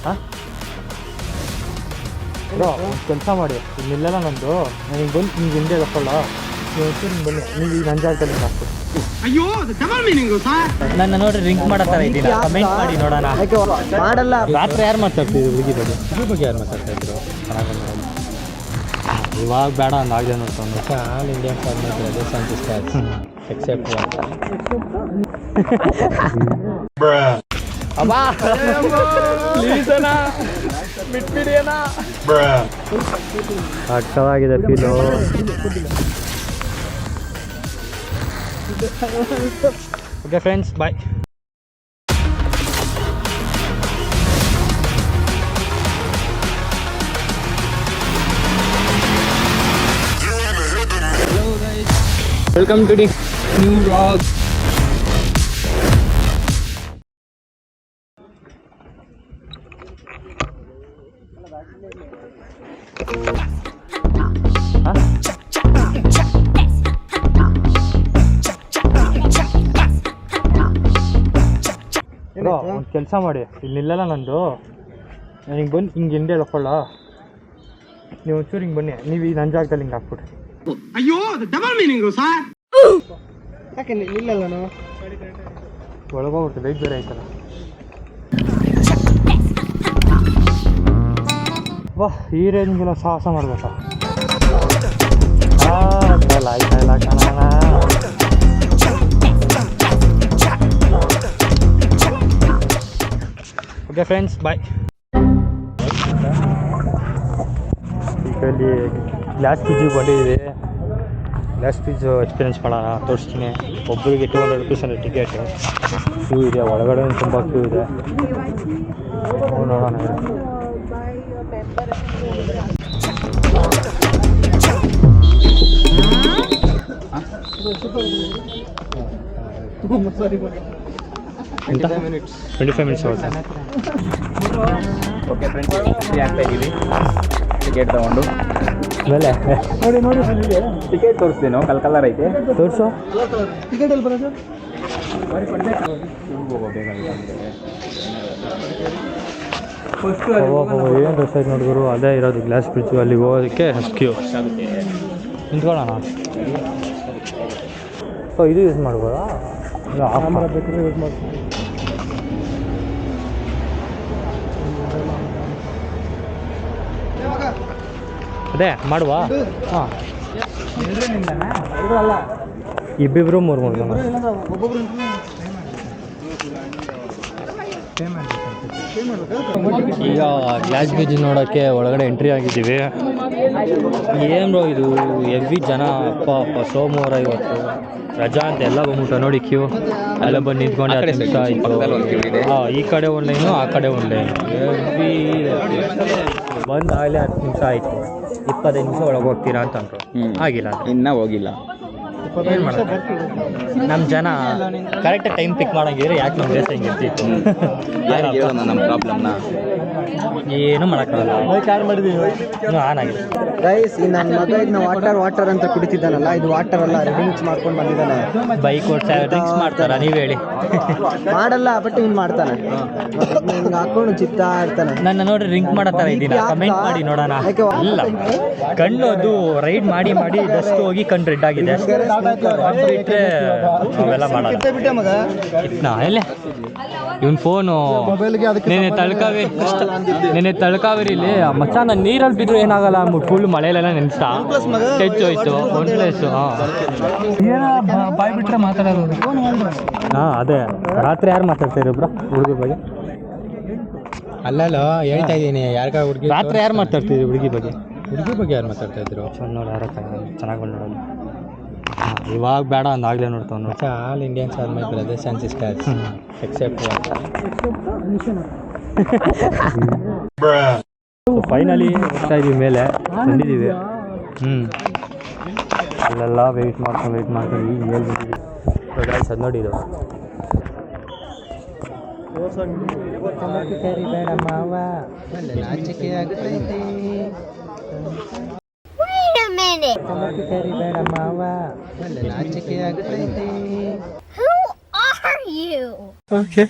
ಹಾಂ ಬ್ರೋ ಒಂದು ಕೆಲಸ ಮಾಡಿ ಇಲ್ಲೆಲ್ಲ ನಂದು ನನಗೆ ಬಂದು ನಿಮ್ಗೆ ಹಿಂದೆ ಗೊತ್ತಲ್ಲ ನೀವು ಹಿಂಗೆ ಬನ್ನಿ ನೀವು ಈಗ ನನ್ನ ಜಾಗದಲ್ಲಿ ಹಾಕ್ಬಿಡಿ. ಅಯ್ಯೋ ಡಬಲ್ ಮೀನಿಂಗು ಸರ್. ನನ್ನ ನೋಡ್ರಿ ರಿಂಕ್ ಮಾಡೋ ಥರ ಇದ್ದೀನಿ, ಕಮೆಂಟ್ ಮಾಡಿ ನೋಡೋಣ. ಮಾಡಲ್ಲ. ರಾತ್ರಿ ಯಾರು ಮಾತಾಡ್ತಿದ್ರು ಹುಡುಗಿ ಬಗ್ಗೆ ಯಾರು ಮಾತಾಡ್ತಾಯಿದ್ರು? ಚೆನ್ನಾಗಿ ಇವಾಗ ಬೇಡ ಒಂದು ಆಗದೆ ನೋಡ್ಕೊಂಡು ಆಲ್ ಇಂಡಿಯನ್ ಫಾರ್ಮೇಟ್ ಎಕ್ಸೆಪ್ಟ್ ಅಬ್ಬಾ ಪ್ಲೀಸನ ಬಿಟ್ಬಿಡಿಯನ. ಅರ್ಥವಾಗಿದೆ feel. Okay friends, bye. Welcome to the new vlog. Bro ಒಂದು ಕೆಲಸ ಮಾಡಿ, ಇಲ್ಲೆಲ್ಲ ನಂದು ನನಗೆ ಬಂದು ಹಿಂಗೆ ಹಿಂದೆ ಹೇಳ್ಕೊಳ್ಳ. ನೀವು ಒಂಚೂರು ಹಿಂಗೆ ಬನ್ನಿ, ನೀವು ಈ ನನ್ನ ಜಾಗದಲ್ಲಿ ಹಿಂಗೆ ಹಾಕ್ಬಿಟ್ರಿ. ಅಯ್ಯೋ ಡಬಲ್ ಮೀನಿಂಗು ಸರ್. ಯಾಕೆ ನಿಲ್ಲಲ್ಲ ನಾವು ಒಳಗೋಗ್ಬಿಡ್ತು, ಬೇಕು ಬೇರೆ ಆಯ್ತಲ್ಲ. ವಾಹ್, ಈ ರೇಂಜ್ಗೆಲ್ಲ ಸಾಹಸ ಮಾಡ್ಬೇಕಾ? ಆಯ್ತಾಯಿಲ್ಲ ಕಣ. ಓಕೆ ಫ್ರೆಂಡ್ಸ್, ಬಾಯ್. ಇಲ್ಲಿ ಗ್ಲಾಸ್ ಪಿಜ್ಜಿಗೆ ಬಂದಿದ್ದೀವಿ. ಗ್ಲಾಸ್ ಪಿಜ್ಜು ಎಕ್ಸ್ಪೀರಿಯನ್ಸ್ ಮಾಡೋಣ, ತೋರಿಸ್ತೀನಿ. ಒಬ್ಬರಿಗೆ 200 rupees ಟಿಕೆಟ್. ಕ್ಯೂ ಇದೆ, ಒಳಗಡೆ ತುಂಬ ಕ್ಯೂ ಇದೆ. ನೋಡೋಣ. ಎಂತ 25 minutes ಆಗುತ್ತೆ. ಓಕೆ ಫ್ರೆಂಡ್ಸ್, ಫ್ರೀ ಆಗ್ತಾ ಇದ್ದೀವಿ. ಟಿಕೆಟ್ ತೊಗೊಂಡು ಆಮೇಲೆ ನೋಡಿ ಟಿಕೆಟ್ ತೋರಿಸ್ದೇನೋ ಕಲರ್ ಐತೆ. ತೋರಿಸು. ಟಿಕೆಟ್ ಎಲ್ಲಿ ಬರೋದು? ಏನು ವೆಬ್ಸೈಟ್ ನೋಡಿದ್ರು ಅದೇ ಇರೋದು ಗ್ಲಾಸ್ ಬ್ರಿಡ್ಜು. ಅಲ್ಲಿಗೆ ಹೋಗೋದಕ್ಕೆ ಕ್ಯೂ. ನಿಂತ್ಕೊಳ್ಳೋಣ. ಸೊ ಇದು ಯೂಸ್ ಮಾಡ್ಬೋದಾ? ಕ್ಯಾಮರಾ ಬೇಕಾದ್ರೆ ಯೂಸ್ ಮಾಡ್ಬೋದು. ಅದೇ ಮಾಡುವ. ಹಾಂ, ಇಬ್ಬಿಬ್ರು ಮೂರು ಜನ. ಈಗ ಗ್ಲಾಸ್ ಬ್ರಿಡ್ಜ್ ನೋಡೋಕ್ಕೆ ಒಳಗಡೆ ಎಂಟ್ರಿ ಆಗಿದ್ದೀವಿ. ಏನು ಇದು ಹೆವಿ ಜನ, ಅಪ್ಪ ಸೋಮವಾರ ಇವತ್ತು ರಜಾ ಅಂತ ಎಲ್ಲ ಬಂದ್ಬಿಟ್ಟು ನೋಡಿ ಕ್ಯೂ. ಎಲ್ಲ ಬಂದು ನಿಂತ್ಕೊಂಡು 10 ನಿಮಿಷ ಆಯಿತು. ಹಾಂ, ಈ ಕಡೆ ಒಂದು ಲೈನು, ಆ ಕಡೆ ಒಂದು ಲೈನು. ಹೆವಿ ಬಂದು ಆಗಲೇ 10 ನಿಮಿಷ ಆಯಿತು. 25 ನಿಮಿಷ ಒಳಗೆ ಹೋಗ್ತೀರಾ ಅಂತಂದರು. ಆಗಿಲ್ಲ, ಇನ್ನೂ ಹೋಗಿಲ್ಲ. ಏನು ಮಾಡೋದು? ನಮ್ಮ ಜನ ಕರೆಕ್ಟಾಗಿ ಟೈಮ್ ಪಿಕ್ ಮಾಡೋಂಗಿದ್ರೆ ಯಾಕೆ ನಮ್ಮ ದೇಶ ಹಿಂಗೆ ಇರ್ತಿತ್ತು? ನಮ್ಮ ಪ್ರಾಬ್ಲಮ್ನ ಏನು ಮಾಡೋಕ್ಕಾಗಲ್ಲ. ಇನ್ನೂ ಆನ್ ಆಗಿದೆ. ಗೈಸ್, ಈ ನನ್ನ ಮಗ ಇದನ್ನ ವಾಟರ್ ಅಂತ ಕುಡಿತಿದ್ದಾನಲ್ಲ, ಇದು ವಾಟರ್ ಅಲ್ಲ, ಡ್ರಿಂಕ್ಸ್ ಮಾಡ್ಕೊಂಡು ಬಂದಿದ್ದಾನೆ. ಬೈಕ್ ಓಡಿಸ ಡ್ರಿಂಕ್ಸ್ ಮಾಡ್ತಾರಾ? ನೀವು ಹೇಳಿ. ಮಾಡಲ್ಲ, ಬಟ್ ಇವ್ನು ಮಾಡ್ತಾನೆ. ಹಿಂಗೆ ಹಾಕೊಂಡು ಚಿತ್ತಾ ಇರ್ತಾನೆ. ನನ್ನ ನೋಡ್ರಿ ರಿಂಕ್ ಮಾಡೋ ಥರ ಇದ್ದೀನಿ, ಕಮೆಂಟ್ ಮಾಡಿ ನೋಡೋಣ. ಇಲ್ಲ, ಕಣ್ಣು ಅದು ರೈಡ್ ಮಾಡಿ ಜಸ್ಟ್ ಹೋಗಿ ಕಣ್ಣು ರೆಡ್ ಆಗಿದೆ. ಬಿಟ್ಟರೆ ಅವೆಲ್ಲ ಮಾಡೋದು. ಎಲ್ಲೇ ಇವನ್ ಫೋನು ನೆನೆ ತಳ್ಕಾವೇರಿಲಿ ಮಚ್ಚ, ನಾನು ನೀರಲ್ಲಿ ಬಿದ್ರು ಏನಾಗಲ್ಲ ಅಂದ್ಬಿಟ್ಟು ಫುಲ್ ಮಳೆಯಲ್ಲೆಲ್ಲ ನೆನೆಸ್ತಾ ಹೋಯ್ತು. One place. ಬಾಯ್ ಬಿಟ್ರೆ ಮಾತಾಡೋದು. ಹಾಂ, ಅದೇ ರಾತ್ರಿ ಯಾರು ಮಾತಾಡ್ತಾಯಿದ್ರು ಬ್ರೋ ಹುಡುಗಿ ಬಗ್ಗೆ? ಅಲ್ಲಲ್ಲ, ಹೇಳ್ತಾ ಇದ್ದೀನಿ. ಯಾರಿಗ ಹುಡುಗಿ ರಾತ್ರಿ ಯಾರು ಮಾತಾಡ್ತಿದ್ರು ಹುಡುಗಿ ಬಗ್ಗೆ? ಯಾರು ಮಾತಾಡ್ತಾ ಇದ್ರು? ನೋಡಿ, ಯಾರೋ ಚೆನ್ನಾಗಿ ನೋಡೋದು. ಇವಾಗ ಬೇಡ ಅಂದಾಗಲೇ ನೋಡ್ತಾವ್ ನೋಡಿ. All Indians are my brothers and sisters except finally ಹೋಗ್ತಾ ಇದೀವಿ, ಮೇಲೆ ಬಂದಿದ್ದೀವಿ. ಅಲ್ಲೆಲ್ಲ ವೆಯ್ಟ್ ಮಾಡ್ಕೊಂಡು ಈಗ ಹೇಳ್ಬಿಟ್ಟಿದ್ದೀವಿ. ಅದು ನೋಡಿ, ಇದು ಬೇಡ ಮಾವ, ನಾಚಿಕೆ ಆಗ್ತೈತೆ. ಬೇಡ ಮಾವ, ನಾಚಿಕೆ ಆಗ್ತೈತೆ. Who are you? ಓಕೆ,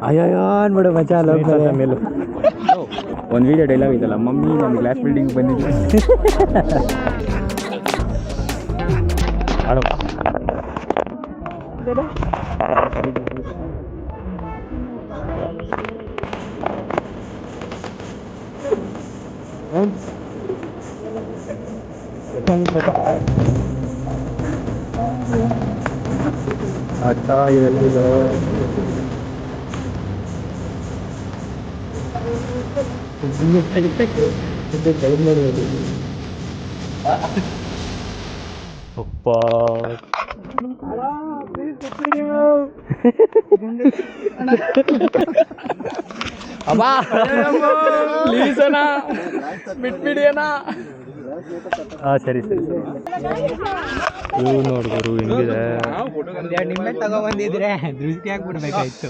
ಅಯ್ಯೋ ಅನ್ಬಿಡು ಮಚ್ಚ ಅಲ್ಲ ಮೇಲೂ ಒಂದು ವೀಡಿಯೋ ಡೈಲಾಗ್ ಇದಲ್ಲ, ಮಮ್ಮಿ ನಮ್ಮ ಗ್ಲಾಸ್ ಬಿಲ್ಡಿಂಗ್ ಬಂದಿದ್ದೆ. ಅಪ್ಪ ಅಮ್ಮ ಪ್ಲೀಸ್ ಅಣ್ಣ ಬಿಟ್ಬಿಡಿ ಅಣ್ಣ. ಹಾಂ ಸರಿ ಸರಿ ಸರಿ. ಹೂ ನೋಡಿದ್ರು ಹೆಂಗಿದೆ. ನಿಮ್ಮೆ ತಗೊಬಂದಿದ್ರೆ ದೃಷ್ಟಿ ಹಾಕ್ಬಿಡ್ಬೇಕಾಯ್ತು.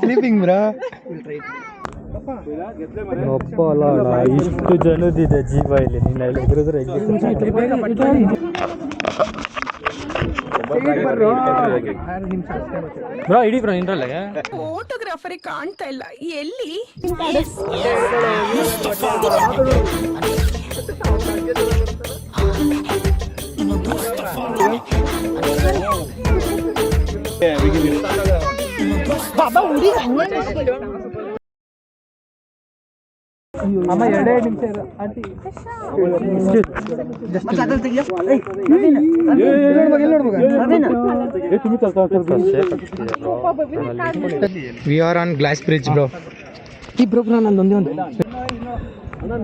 Sleeping bro. ಅಪ್ಪ ಅಲ್ಲ ಇಷ್ಟು ಜನದಿದೆ ಜೀವ ಇಲ್ಲಿ. ನೀನು ಅಲ್ಲಿ ಎದುರಿದ್ರೆ ಬ್ರೋ ಇಡೀ ಬ್ರೋ ನಿಂದ್ರಲ್ಲೇ ಫೋಟೋಗ್ರಾಫರಿಗೆ ಕಾಣ್ತಾ ಇಲ್ಲ ಎಲ್ಲಿ. ಅಮ್ಮ 2 ನಿಮಿಷ ಇರು. We are on glass bridge bro. ಈ ಬ್ರೋ ನಂದು ಒಂದೇ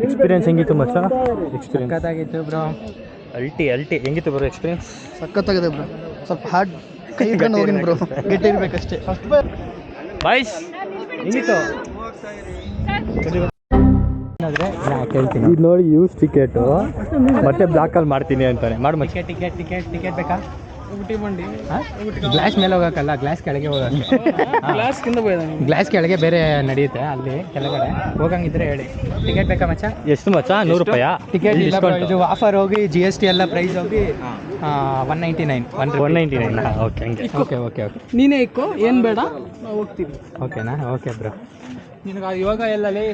ಎಕ್ಸ್ಪೀರಿಯನ್ಸ್ ಹೆಂಗಿತ್ತು ಮಚ್ಚ? Experience ಸಕ್ಕತ್ತಾಗಿತ್ತು bro. ಅಲ್ಟಿ ಹೆಂಗಿತ್ತು ಬ್ರೋ ಎಕ್ಸ್ಪೀರಿಯನ್ಸ್? ಸಕ್ಕತ್ತಾಗಿದೆ ಬ್ರೋ. ಸ್ವಲ್ಪ ಹಾರ್ಡ್ ಕೈ ಇಟ್ಕೊಂಡು ಹೋಗಿನಿ ಬ್ರೋ, ಗಟ್ಟಿ ಇರ್ಬೇಕಷ್ಟೇ. ಬಾಯ್ಸ್ ಹೆಂಗಿತ್ತು? ಹೇಳ್ತೀನಿ ಇದು ನೋಡಿ ಯೂಸ್ ಟಿಕೆಟು ಮತ್ತೆ ಬ್ಲಾಕಲ್ಲಿ ಮಾಡ್ತೀನಿ ಅಂತಾನೆ. ಮಾಡಿ ಮಚ್ಚ. ಟಿಕೆಟ್ ಬೇಕಾ? ಗ್ಲಾಸ್ ಮೇಲೆ ಹೋಗಕ್ಕಲ್ಲ, ಗ್ಲಾಸ್ ಕೆಳಗೆ ಹೋಗಕ್ಕೆ. ಗ್ಲಾಸ್ ಕೆಳಗೆ ಬೇರೆ ನಡೆಯುತ್ತೆ ಅಲ್ಲಿ ಕೆಳಗಡೆ. ಹೋಗಂಗಿದ್ರೆ ಹೇಳಿ. ಟಿಕೆಟ್ ಬೇಕಾ ಮಚ್ಚ? ಎಷ್ಟು ಮಚ್ಚ? 100 ರೂಪಾಯಾ? ಟಿಕೆಟ್ ಇಲ್ಲ bro, ಇದು ಆಫರ್ ಹೋಗಿ GST ಎಲ್ಲ ಪ್ರೈಸ್ ಹೋಗಿ 199. 199. ಓಕೆ ಹಂಗೆ. ಓಕೆ ನೀನೇ ಇಕ್ಕೋ, ಏನು ಬೇಡ ನಾವು ಹೋಗ್ತೀವಿ. ಓಕೆನಾ? Okay bro. ನಿನಗೆ ಇವಾಗ ಎಲ್ಲಲ್ಲಿ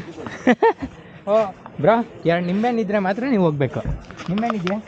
ಬ್ರೋ 2 ನಿಂಬೆಹಣ್ಣು ಇದ್ರೆ ಮಾತ್ರ ನೀವು ಹೋಗ್ಬೇಕು. ನಿಂಬೆಹಣ್ಣು ಇದೆಯಾ?